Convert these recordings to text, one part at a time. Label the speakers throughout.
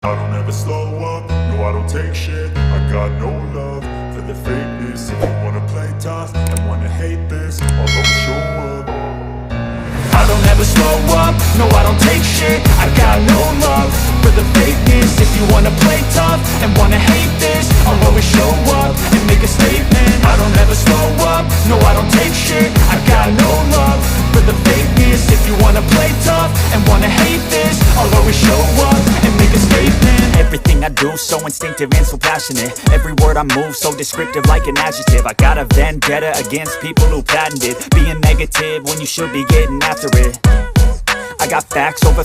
Speaker 1: I don't ever slow up, no I don't take shit. I got no love for the fakeness. If you wanna play tough and wanna hate this, I'll always show up. I don't ever slow up, no I don't take shit. I got no love for the fakeness. If you wanna play tough and wanna hate this, I'll always show up and make a statement. I don't ever slow up, no I don't take shit. I got no love for the fakeness. If you wanna play tough and wanna hate this, I'll always show up and make a statement.
Speaker 2: Everything I do so instinctive and so passionate. Every word I move so descriptive like an adjective. I got a vendetta against people who patented being negative when you should be getting after it. I got facts over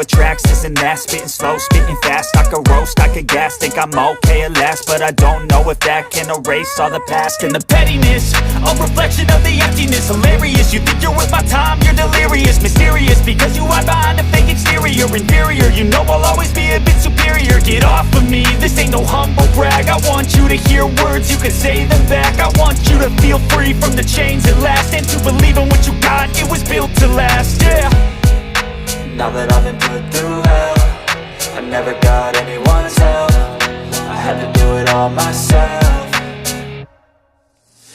Speaker 2: tracks, this and that. Spitting slow, spitting fast, I could roast, I could gas. Think I'm okay at last, but I don't know if that can erase all the past. And the pettiness, a reflection of the emptiness. Hilarious, you think you're worth my time, you're delirious. Mysterious, because you hide behind a fake exterior. Inferior, you know I'll always be a bit superior. Get off of me, this ain't no humble brag. I want you to hear words, you can say them back. I want you to feel free from the chains at last, and to believe in what you got, it was built to last, yeah.
Speaker 3: Now that I've been put through hell, I never got anyone's help. I had to do it all myself.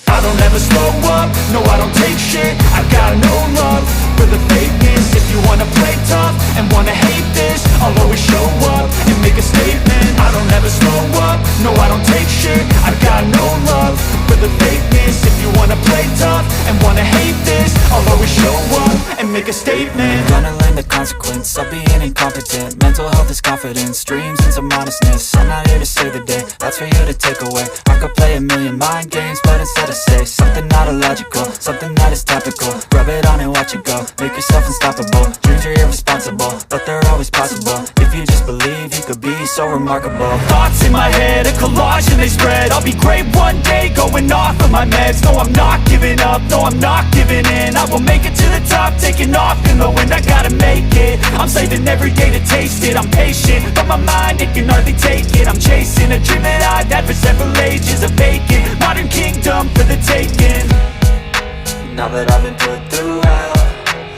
Speaker 1: I don't ever slow up, no I don't take shit. I got no love for the fakeness. If you wanna play tough and wanna hate this, I'll always show up and make a statement. I don't ever slow up, no I don't take shit. I got no love for the fakeness. If you wanna play tough and wanna hate this, I'll always show up and make a statement.
Speaker 3: Gonna learn the consequence of being incompetent. Mental health is confidence, dreams and some honestness. I'm not here to save the day, that's for you to take away. I could play a million mind games, but instead I say something not illogical, something that is topical. Rub it on and watch it go, make yourself unstoppable. Dreams are irresponsible, but they're always possible. If you just believe, you could be so remarkable.
Speaker 2: Thoughts in my head, a collage and they spread. I'll be great one day, going off of my meds. No, I'm not giving up, no, I'm not giving in. I will make it to the top, taking off in the wind. I gotta make it, I'm saving every day to taste it. I'm patient, but my mind, it can hardly take it. I'm chasing a dream that I've had for several ages. A vacant, modern kingdom for the taking.
Speaker 3: Now that I've been